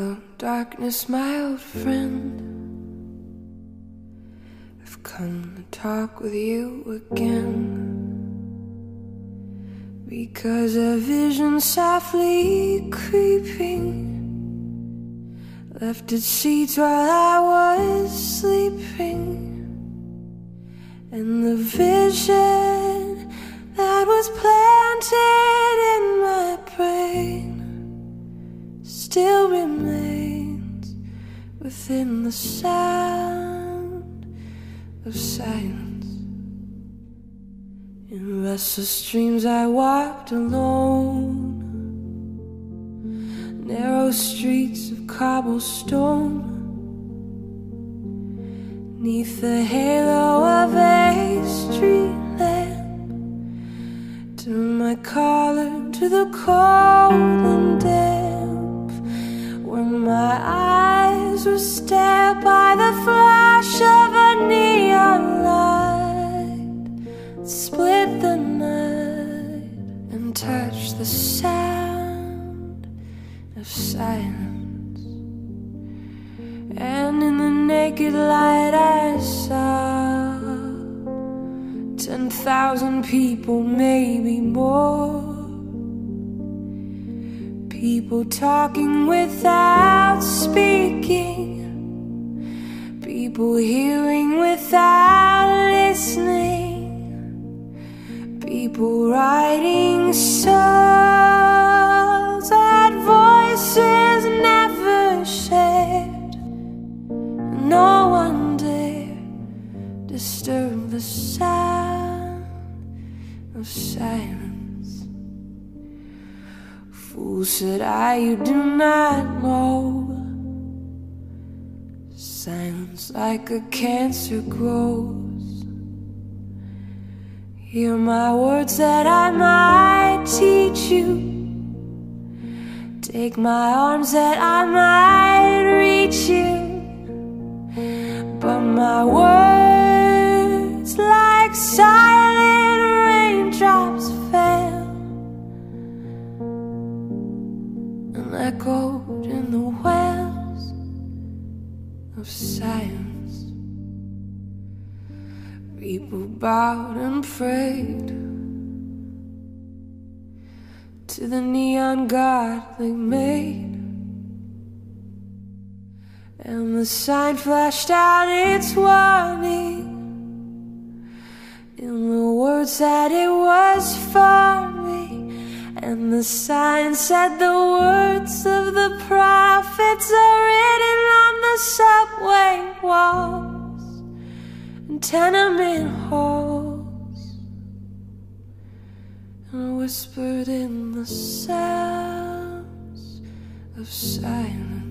Hello, darkness, my old friend. I've come to talk with you again, because a vision softly creeping left its seeds while I was sleeping. And the vision that was planted in my brain still remains within the sound of silence. In restless dreams I walked alone, narrow streets of cobblestone, 'neath the halo of a street lamp. Turned my collar to the cold and damp, when my eyes were stared by the flash of a neon light, split the night and touched the sound of silence. And in the naked light I saw 10,000 people, maybe more. People talking without speaking, people hearing without listening, people writing songs that voices never shared. No one dare disturb the sound of silence. Fool, said I, you do not know. Silence like a cancer grows. Hear my words that I might teach you. Take my arms that I might reach you. But my words, like silent raindrops, fell and echoed in the wells of silence. People bowed and prayed to the neon god they made, and the sign flashed out its warning in the words that it was for me. And the sign said the words of the prophets are written on the subway walls and tenement halls, and whispered in the sounds of silence.